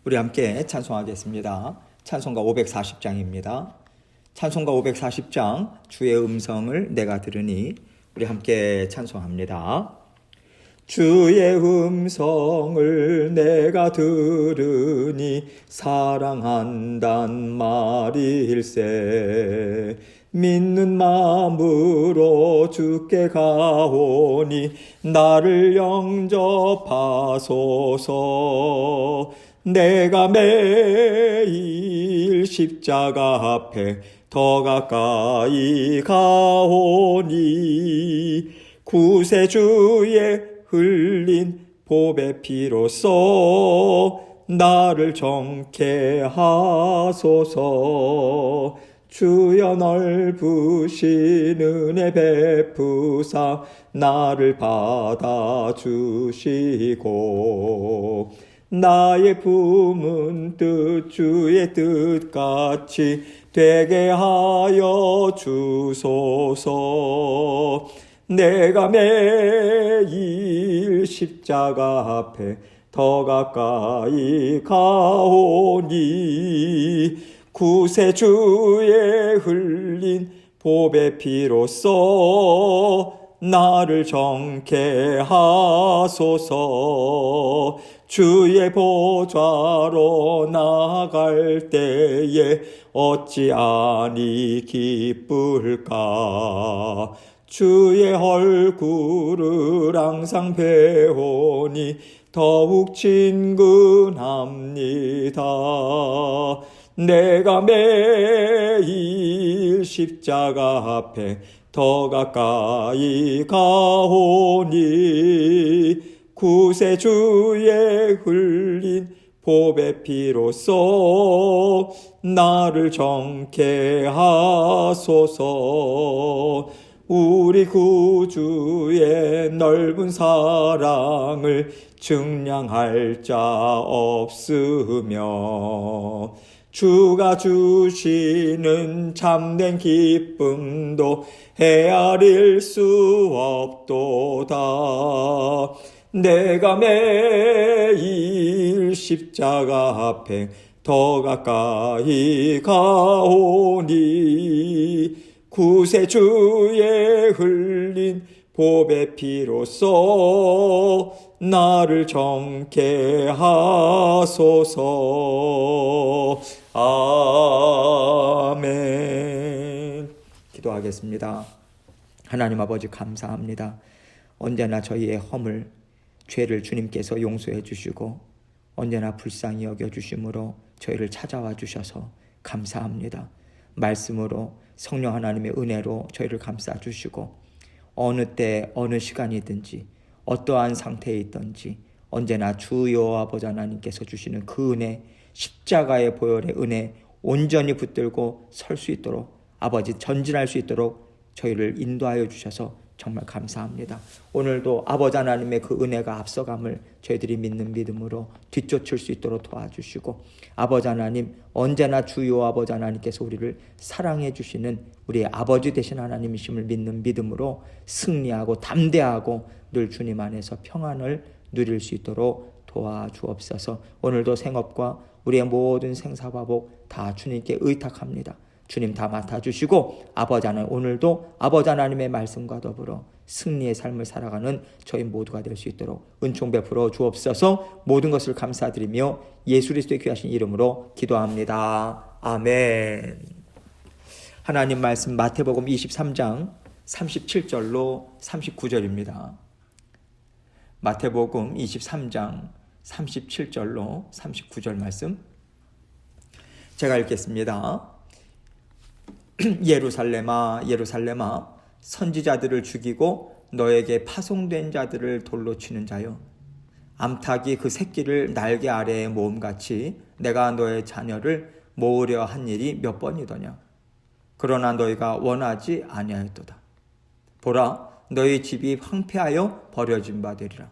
우리 함께 찬송하겠습니다. 찬송가 540장입니다. 찬송가 540장 주의 음성을 내가 들으니 우리 함께 찬송합니다. 주의 음성을 내가 들으니 사랑한단 말일세. 믿는 마음으로 주께 가오니 나를 영접하소서. 내가 매일 십자가 앞에 더 가까이 가오니 구세주의 흘린 보배 피로써 나를 정케 하소서. 주여 넓으신 은혜 베푸사 나를 받아주시고 나의 품은 뜻 주의 뜻같이 되게 하여 주소서. 내가 매일 십자가 앞에 더 가까이 가오니 구세주의 흘린 보배 피로써 나를 정케 하소서. 주의 보좌로 나갈 때에 어찌 아니 기쁠까. 주의 얼굴을 항상 배우니 더욱 친근합니다. 내가 매일 십자가 앞에 더 가까이 가오니 구세주의 흘린 보배 피로써 나를 정케 하소서. 우리 구주의 넓은 사랑을 증량할 자 없으며 주가 주시는 참된 기쁨도 헤아릴 수 없도다. 내가 매일 십자가 앞에 더 가까이 가오니 구세주의 흘린 보배 피로써 나를 정케 하소서. 아멘. 기도하겠습니다. 하나님 아버지 감사합니다. 언제나 저희의 허물, 죄를 주님께서 용서해 주시고 언제나 불쌍히 여겨주심으로 저희를 찾아와 주셔서 감사합니다. 말씀으로 성령 하나님의 은혜로 저희를 감싸주시고 어느 때 어느 시간이든지 어떠한 상태에 있든지 언제나 주 여호와 아버지 하나님께서 주시는 그 은혜, 십자가의 보혈의 은혜 온전히 붙들고 설 수 있도록 아버지 전진할 수 있도록 저희를 인도하여 주셔서 정말 감사합니다. 오늘도 아버지 하나님의 그 은혜가 앞서감을 저희들이 믿는 믿음으로 뒤쫓을 수 있도록 도와주시고 아버지 하나님 언제나 주 여호와 아버지 하나님께서 우리를 사랑해 주시는 우리의 아버지 되신 하나님이심을 믿는 믿음으로 승리하고 담대하고 늘 주님 안에서 평안을 누릴 수 있도록 도와주옵소서. 오늘도 생업과 우리의 모든 생사화복 다 주님께 의탁합니다. 주님 다 맡아주시고 아버지 하나님 오늘도 아버지 하나님의 말씀과 더불어 승리의 삶을 살아가는 저희 모두가 될 수 있도록 은총 베풀어 주옵소서. 모든 것을 감사드리며 예수 그리스도의 귀하신 이름으로 기도합니다. 아멘. 하나님 말씀 마태복음 23장 37절로 39절입니다. 마태복음 23장 37절로 39절 말씀 제가 읽겠습니다. 예루살렘아 예루살렘아 선지자들을 죽이고 너에게 파송된 자들을 돌로 치는 자여 암탉이 그 새끼를 날개 아래에 모음같이 내가 너의 자녀를 모으려 한 일이 몇 번이더냐. 그러나 너희가 원하지 아니하였도다. 보라 너희 집이 황폐하여 버려진 바 되리라.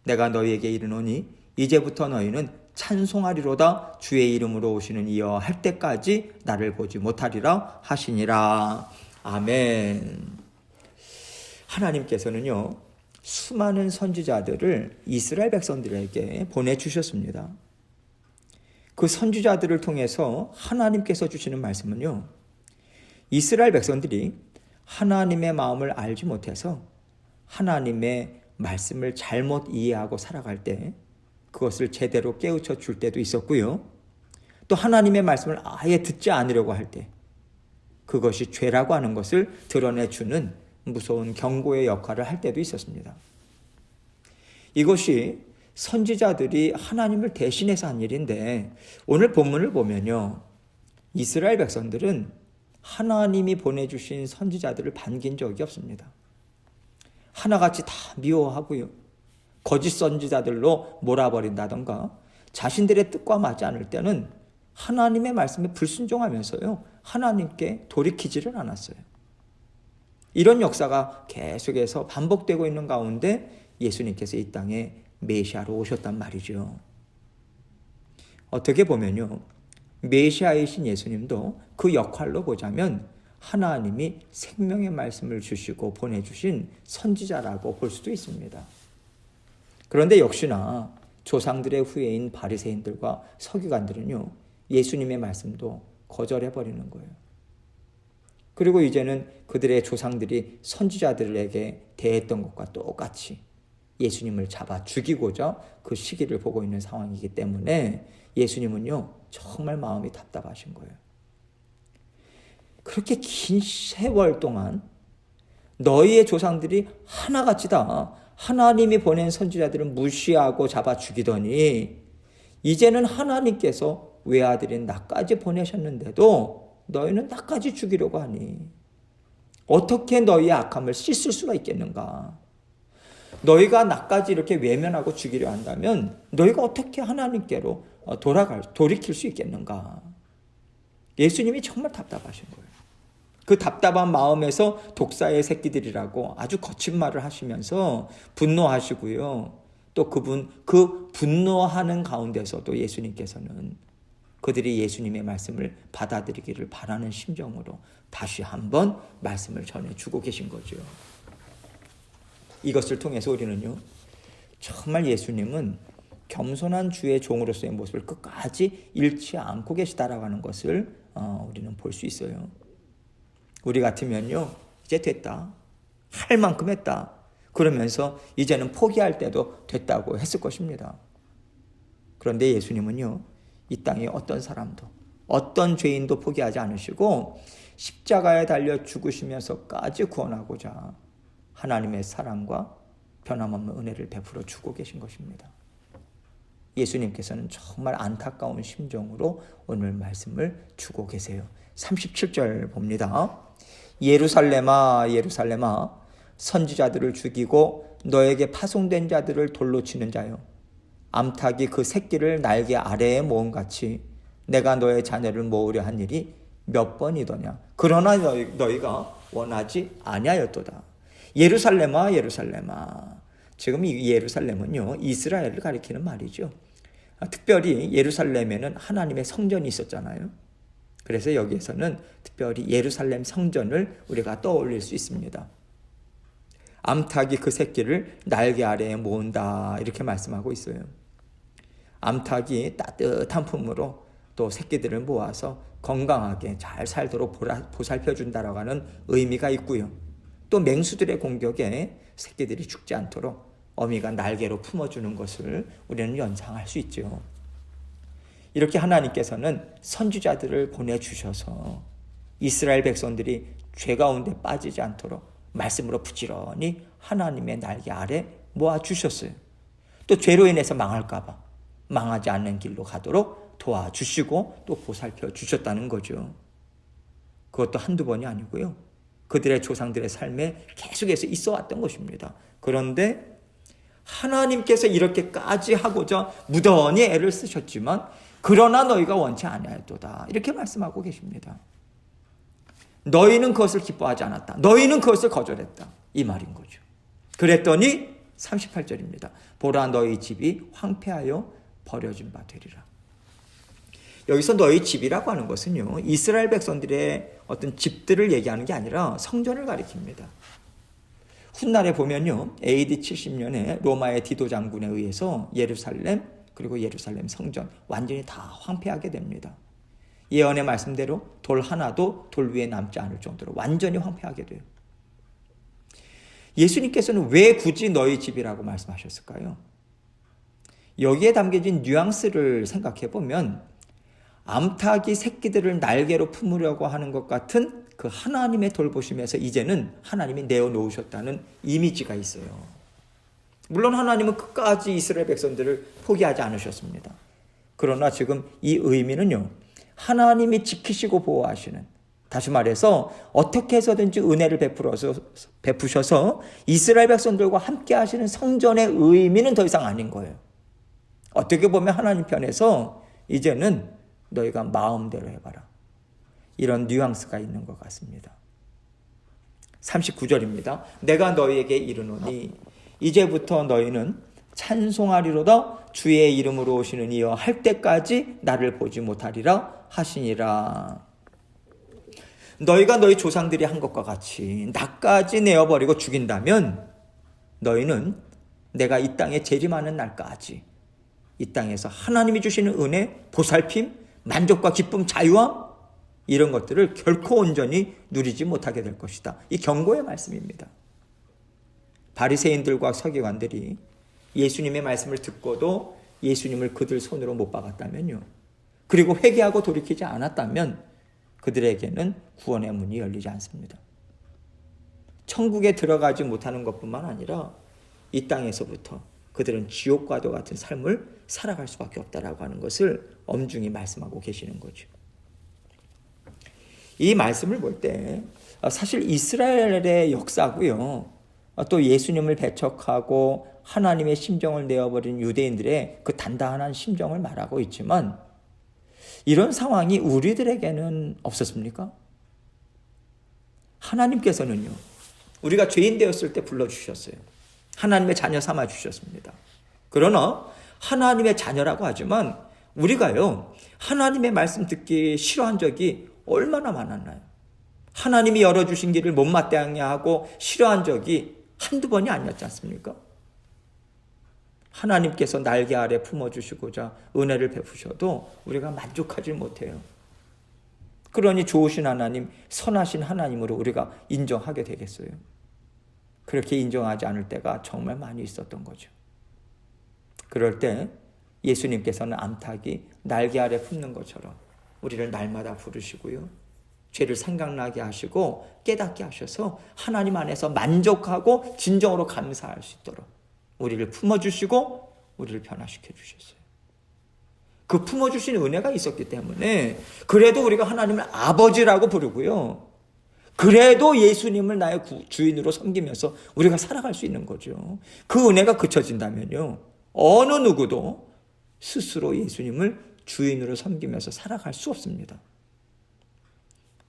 내가 너희에게 이르노니 이제부터 너희는 찬송하리로다. 주의 이름으로 오시는 이여 할 때까지 나를 보지 못하리라 하시니라. 아멘. 하나님께서는요 수많은 선지자들을 이스라엘 백성들에게 보내주셨습니다. 그 선지자들을 통해서 하나님께서 주시는 말씀은요, 이스라엘 백성들이 하나님의 마음을 알지 못해서 하나님의 말씀을 잘못 이해하고 살아갈 때 그것을 제대로 깨우쳐 줄 때도 있었고요. 또 하나님의 말씀을 아예 듣지 않으려고 할 때 그것이 죄라고 하는 것을 드러내주는 무서운 경고의 역할을 할 때도 있었습니다. 이것이 선지자들이 하나님을 대신해서 한 일인데, 오늘 본문을 보면요, 이스라엘 백성들은 하나님이 보내주신 선지자들을 반긴 적이 없습니다. 하나같이 다 미워하고요, 거짓 선지자들로 몰아버린다던가 자신들의 뜻과 맞지 않을 때는 하나님의 말씀에 불순종하면서요, 하나님께 돌이키지를 않았어요. 이런 역사가 계속해서 반복되고 있는 가운데 예수님께서 이 땅에 메시아로 오셨단 말이죠. 어떻게 보면요, 메시아이신 예수님도 그 역할로 보자면 하나님이 생명의 말씀을 주시고 보내주신 선지자라고 볼 수도 있습니다. 그런데 역시나 조상들의 후예인 바리새인들과 서기관들은요, 예수님의 말씀도 거절해버리는 거예요. 그리고 이제는 그들의 조상들이 선지자들에게 대했던 것과 똑같이 예수님을 잡아 죽이고자 그 시기를 보고 있는 상황이기 때문에 예수님은요, 정말 마음이 답답하신 거예요. 그렇게 긴 세월 동안 너희의 조상들이 하나같이 다 하나님이 보낸 선지자들을 무시하고 잡아 죽이더니 이제는 하나님께서 외아들인 나까지 보내셨는데도 너희는 나까지 죽이려고 하니 어떻게 너희의 악함을 씻을 수가 있겠는가? 너희가 나까지 이렇게 외면하고 죽이려 한다면 너희가 어떻게 하나님께로 돌이킬 수 있겠는가? 예수님이 정말 답답하신 거예요. 그 답답한 마음에서 독사의 새끼들이라고 아주 거친 말을 하시면서 분노하시고요. 또 그 분노하는 가운데서도 예수님께서는 그들이 예수님의 말씀을 받아들이기를 바라는 심정으로 다시 한번 말씀을 전해주고 계신 거죠. 이것을 통해서 우리는요, 정말 예수님은 겸손한 주의 종으로서의 모습을 끝까지 잃지 않고 계시다라고 하는 것을 우리는 볼 수 있어요. 우리 같으면요, 이제 됐다, 할 만큼 했다, 그러면서 이제는 포기할 때도 됐다고 했을 것입니다. 그런데 예수님은요, 이 땅에 어떤 사람도 어떤 죄인도 포기하지 않으시고 십자가에 달려 죽으시면서까지 구원하고자 하나님의 사랑과 변함없는 은혜를 베풀어 주고 계신 것입니다. 예수님께서는 정말 안타까운 심정으로 오늘 말씀을 주고 계세요. 37절 봅니다. 예루살렘아 예루살렘아 선지자들을 죽이고 너에게 파송된 자들을 돌로 치는 자여, 암탉이 그 새끼를 날개 아래에 모음같이 내가 너의 자녀를 모으려 한 일이 몇 번이더냐. 그러나 너희가 원하지 아니하였도다. 예루살렘아 예루살렘아. 지금 이 예루살렘은요, 이스라엘을 가리키는 말이죠. 특별히 예루살렘에는 하나님의 성전이 있었잖아요. 그래서 여기에서는 특별히 예루살렘 성전을 우리가 떠올릴 수 있습니다. 암탉이 그 새끼를 날개 아래에 모은다, 이렇게 말씀하고 있어요. 암탉이 따뜻한 품으로 또 새끼들을 모아서 건강하게 잘 살도록 보살펴준다라고 하는 의미가 있고요. 또 맹수들의 공격에 새끼들이 죽지 않도록 어미가 날개로 품어주는 것을 우리는 연상할 수 있죠. 이렇게 하나님께서는 선지자들을 보내주셔서 이스라엘 백성들이 죄 가운데 빠지지 않도록 말씀으로 부지런히 하나님의 날개 아래 모아주셨어요. 또 죄로 인해서 망할까 봐 망하지 않는 길로 가도록 도와주시고 또 보살펴 주셨다는 거죠. 그것도 한두 번이 아니고요, 그들의 조상들의 삶에 계속해서 있어 왔던 것입니다. 그런데 하나님께서 이렇게까지 하고자 무던히 애를 쓰셨지만 그러나 너희가 원치 아니하였도다, 이렇게 말씀하고 계십니다. 너희는 그것을 기뻐하지 않았다, 너희는 그것을 거절했다, 이 말인 거죠. 그랬더니 38절입니다. 보라 너희 집이 황폐하여 버려진 바 되리라. 여기서 너희 집이라고 하는 것은요, 이스라엘 백성들의 어떤 집들을 얘기하는 게 아니라 성전을 가리킵니다. 훗날에 보면요, AD 70년에 로마의 디도 장군에 의해서 예루살렘 그리고 예루살렘 성전 완전히 다 황폐하게 됩니다. 예언의 말씀대로 돌 하나도 돌 위에 남지 않을 정도로 완전히 황폐하게 돼요. 예수님께서는 왜 굳이 너희 집이라고 말씀하셨을까요? 여기에 담겨진 뉘앙스를 생각해 보면 암탉이 새끼들을 날개로 품으려고 하는 것 같은 그 하나님의 돌보심에서 이제는 하나님이 내어놓으셨다는 이미지가 있어요. 물론 하나님은 끝까지 이스라엘 백성들을 포기하지 않으셨습니다. 그러나 지금 이 의미는요, 하나님이 지키시고 보호하시는, 다시 말해서 어떻게 해서든지 은혜를 베푸셔서 이스라엘 백성들과 함께 하시는 성전의 의미는 더 이상 아닌 거예요. 어떻게 보면 하나님 편에서 이제는 너희가 마음대로 해봐라, 이런 뉘앙스가 있는 것 같습니다. 39절입니다. 내가 너희에게 이르노니 이제부터 너희는 찬송하리로다 주의 이름으로 오시는 이여 할 때까지 나를 보지 못하리라 하시니라. 너희가 너희 조상들이 한 것과 같이 나까지 내어버리고 죽인다면 너희는 내가 이 땅에 재림하는 날까지 이 땅에서 하나님이 주시는 은혜, 보살핌, 만족과 기쁨, 자유함, 이런 것들을 결코 온전히 누리지 못하게 될 것이다. 이 경고의 말씀입니다. 바리새인들과 서기관들이 예수님의 말씀을 듣고도 예수님을 그들 손으로 못 박았다면요, 그리고 회개하고 돌이키지 않았다면 그들에게는 구원의 문이 열리지 않습니다. 천국에 들어가지 못하는 것뿐만 아니라 이 땅에서부터 그들은 지옥과도 같은 삶을 살아갈 수밖에 없다라고 하는 것을 엄중히 말씀하고 계시는 거죠. 이 말씀을 볼 때 사실 이스라엘의 역사고요, 또 예수님을 배척하고 하나님의 심정을 내어버린 유대인들의 그 단단한 심정을 말하고 있지만, 이런 상황이 우리들에게는 없었습니까? 하나님께서는요, 우리가 죄인 되었을 때 불러주셨어요. 하나님의 자녀 삼아 주셨습니다. 그러나 하나님의 자녀라고 하지만 우리가요, 하나님의 말씀 듣기 싫어한 적이 얼마나 많았나요? 하나님이 열어주신 길을 못마땅해 하고 싫어한 적이 한두 번이 아니었지 않습니까? 하나님께서 날개 아래 품어주시고자 은혜를 베푸셔도 우리가 만족하지 못해요. 그러니 좋으신 하나님, 선하신 하나님으로 우리가 인정하게 되겠어요? 그렇게 인정하지 않을 때가 정말 많이 있었던 거죠. 그럴 때 예수님께서는 암탉이 날개 아래 품는 것처럼 우리를 날마다 부르시고요, 죄를 생각나게 하시고 깨닫게 하셔서 하나님 안에서 만족하고 진정으로 감사할 수 있도록 우리를 품어주시고 우리를 변화시켜 주셨어요. 그 품어주신 은혜가 있었기 때문에 그래도 우리가 하나님을 아버지라고 부르고요, 그래도 예수님을 나의 주인으로 섬기면서 우리가 살아갈 수 있는 거죠. 그 은혜가 그쳐진다면요, 어느 누구도 스스로 예수님을 주인으로 섬기면서 살아갈 수 없습니다.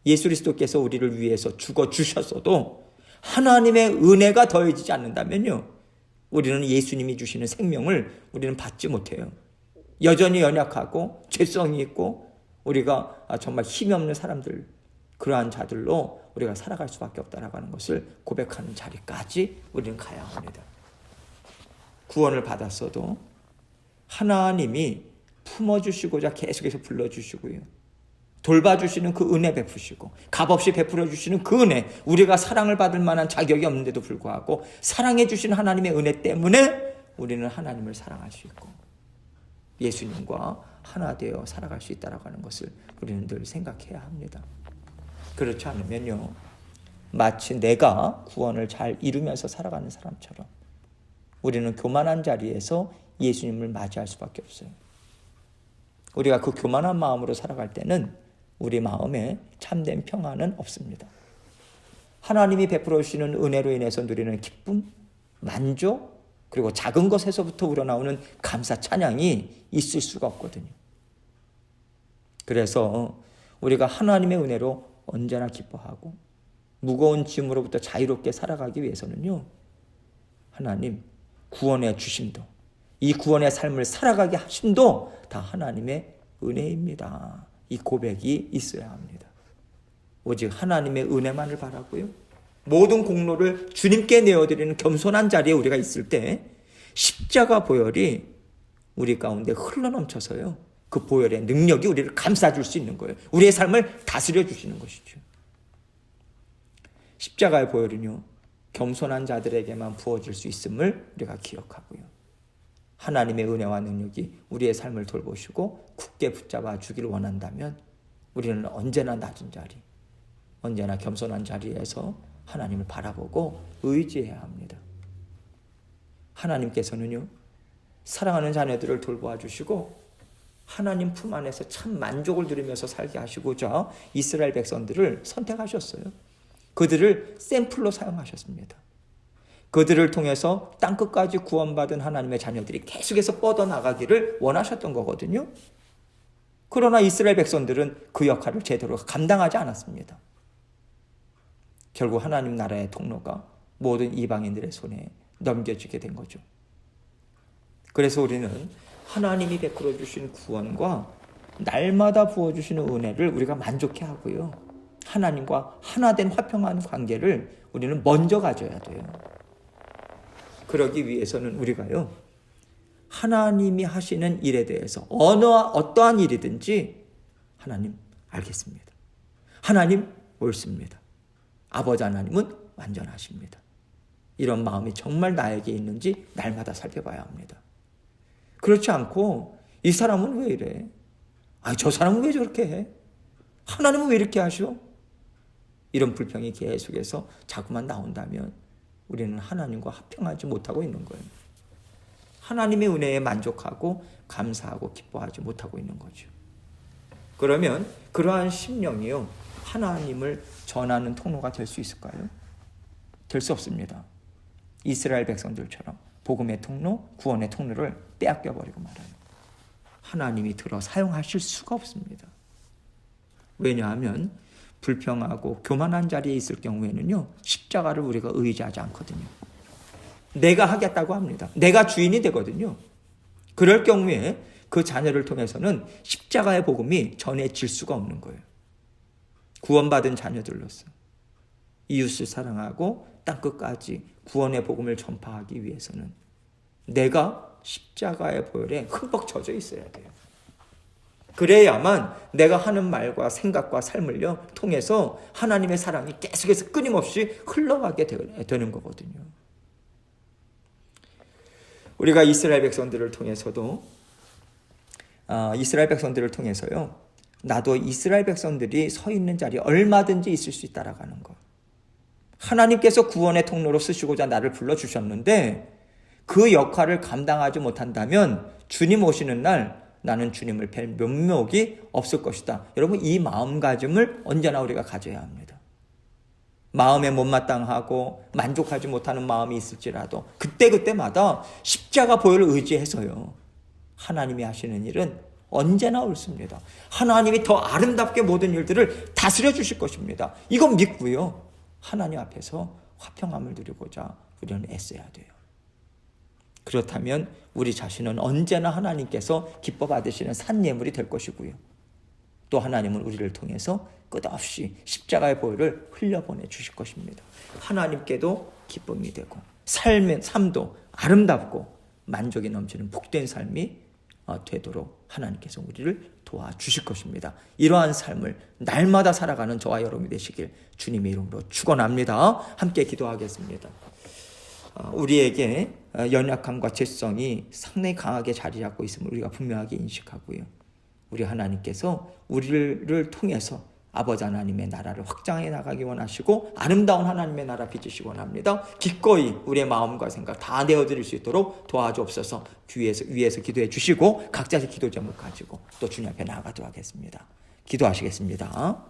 예수 그리스도께서 우리를 위해서 죽어주셨어도 하나님의 은혜가 더해지지 않는다면요, 우리는 예수님이 주시는 생명을 우리는 받지 못해요. 여전히 연약하고 죄성이 있고 우리가 정말 힘이 없는 사람들, 그러한 자들로 우리가 살아갈 수밖에 없다라고 하는 것을 고백하는 자리까지 우리는 가야 합니다. 구원을 받았어도 하나님이 품어주시고자 계속해서 불러주시고요, 돌봐주시는 그 은혜 베푸시고 값없이 베풀어 주시는 그 은혜, 우리가 사랑을 받을 만한 자격이 없는데도 불구하고 사랑해 주시는 하나님의 은혜 때문에 우리는 하나님을 사랑할 수 있고 예수님과 하나 되어 살아갈 수 있다라고 하는 것을 우리는 늘 생각해야 합니다. 그렇지 않으면요, 마치 내가 구원을 잘 이루면서 살아가는 사람처럼 우리는 교만한 자리에서 예수님을 맞이할 수밖에 없어요. 우리가 그 교만한 마음으로 살아갈 때는 우리 마음에 참된 평안은 없습니다. 하나님이 베풀어 주시는 은혜로 인해서 누리는 기쁨, 만족, 그리고 작은 것에서부터 우러나오는 감사 찬양이 있을 수가 없거든요. 그래서 우리가 하나님의 은혜로 언제나 기뻐하고 무거운 짐으로부터 자유롭게 살아가기 위해서는요, 하나님 구원의 주심도, 이 구원의 삶을 살아가게 하심도 다 하나님의 은혜입니다. 이 고백이 있어야 합니다. 오직 하나님의 은혜만을 바라고요, 모든 공로를 주님께 내어드리는 겸손한 자리에 우리가 있을 때 십자가 보혈이 우리 가운데 흘러넘쳐서요. 그 보혈의 능력이 우리를 감싸줄 수 있는 거예요. 우리의 삶을 다스려 주시는 것이죠. 십자가의 보혈은요, 겸손한 자들에게만 부어질 수 있음을 우리가 기억하고요. 하나님의 은혜와 능력이 우리의 삶을 돌보시고 굳게 붙잡아 주기를 원한다면 우리는 언제나 낮은 자리, 언제나 겸손한 자리에서 하나님을 바라보고 의지해야 합니다. 하나님께서는요, 사랑하는 자녀들을 돌보아 주시고 하나님 품 안에서 참 만족을 누리면서 살게 하시고자 이스라엘 백성들을 선택하셨어요. 그들을 샘플로 사용하셨습니다. 그들을 통해서 땅끝까지 구원받은 하나님의 자녀들이 계속해서 뻗어나가기를 원하셨던 거거든요. 그러나 이스라엘 백성들은 그 역할을 제대로 감당하지 않았습니다. 결국 하나님 나라의 통로가 모든 이방인들의 손에 넘겨지게 된 거죠. 그래서 우리는 하나님이 베풀어 주신 구원과 날마다 부어주시는 은혜를 우리가 만족해 하고요. 하나님과 하나된 화평한 관계를 우리는 먼저 가져야 돼요. 그러기 위해서는 우리가요, 하나님이 하시는 일에 대해서 어떠한 일이든지 하나님 알겠습니다. 하나님 옳습니다. 아버지 하나님은 완전하십니다. 이런 마음이 정말 나에게 있는지 날마다 살펴봐야 합니다. 그렇지 않고 이 사람은 왜 이래? 저 사람은 왜 저렇게 해? 하나님은 왜 이렇게 하셔? 이런 불평이 계속해서 자꾸만 나온다면 우리는 하나님과 합평하지 못하고 있는 거예요. 하나님의 은혜에 만족하고 감사하고 기뻐하지 못하고 있는 거죠. 그러면 그러한 심령이요, 하나님을 전하는 통로가 될 수 있을까요? 될 수 없습니다. 이스라엘 백성들처럼 복음의 통로, 구원의 통로를 빼앗겨버리고 말아요. 하나님이 들어 사용하실 수가 없습니다. 왜냐하면 불평하고 교만한 자리에 있을 경우에는요, 십자가를 우리가 의지하지 않거든요. 내가 하겠다고 합니다. 내가 주인이 되거든요. 그럴 경우에 그 자녀를 통해서는 십자가의 복음이 전해질 수가 없는 거예요. 구원받은 자녀들로서 이웃을 사랑하고 땅끝까지 구원의 복음을 전파하기 위해서는 내가 십자가의 보혈에 흠뻑 젖어 있어야 돼요. 그래야만 내가 하는 말과 생각과 삶을요 통해서 하나님의 사랑이 계속해서 끊임없이 흘러가게 되는 거거든요. 우리가 이스라엘 백성들을 통해서요, 나도 이스라엘 백성들이 서 있는 자리에 얼마든지 있을 수 있다라고 하는 거. 하나님께서 구원의 통로로 쓰시고자 나를 불러주셨는데 그 역할을 감당하지 못한다면 주님 오시는 날 나는 주님을 뵐 면목이 없을 것이다. 여러분, 이 마음가짐을 언제나 우리가 가져야 합니다. 마음에 못마땅하고 만족하지 못하는 마음이 있을지라도 그때마다 십자가 보혈을 의지해서요, 하나님이 하시는 일은 언제나 옳습니다. 하나님이 더 아름답게 모든 일들을 다스려 주실 것입니다. 이건 믿고요, 하나님 앞에서 화평함을 누리고자 우리는 애써야 돼요. 그렇다면 우리 자신은 언제나 하나님께서 기뻐 받으시는 산 예물이 될 것이고요, 또 하나님은 우리를 통해서 끝없이 십자가의 보혈을 흘려보내 주실 것입니다. 하나님께도 기쁨이 되고 삶도 아름답고 만족이 넘치는 복된 삶이 되도록 하나님께서 우리를 도와주실 것입니다. 이러한 삶을 날마다 살아가는 저와 여러분이 되시길 주님의 이름으로 축원합니다. 함께 기도하겠습니다. 우리에게 연약함과 죄성이 상당히 강하게 자리 잡고 있음을 우리가 분명하게 인식하고요, 우리 하나님께서 우리를 통해서 아버지 하나님의 나라를 확장해 나가기 원하시고 아름다운 하나님의 나라 빚으시기 원합니다. 기꺼이 우리의 마음과 생각 다 내어드릴 수 있도록 도와주옵소서. 위에서 기도해 주시고 각자의 기도 제목 가지고 또 주님 앞에 나아가도록 하겠습니다. 기도하시겠습니다.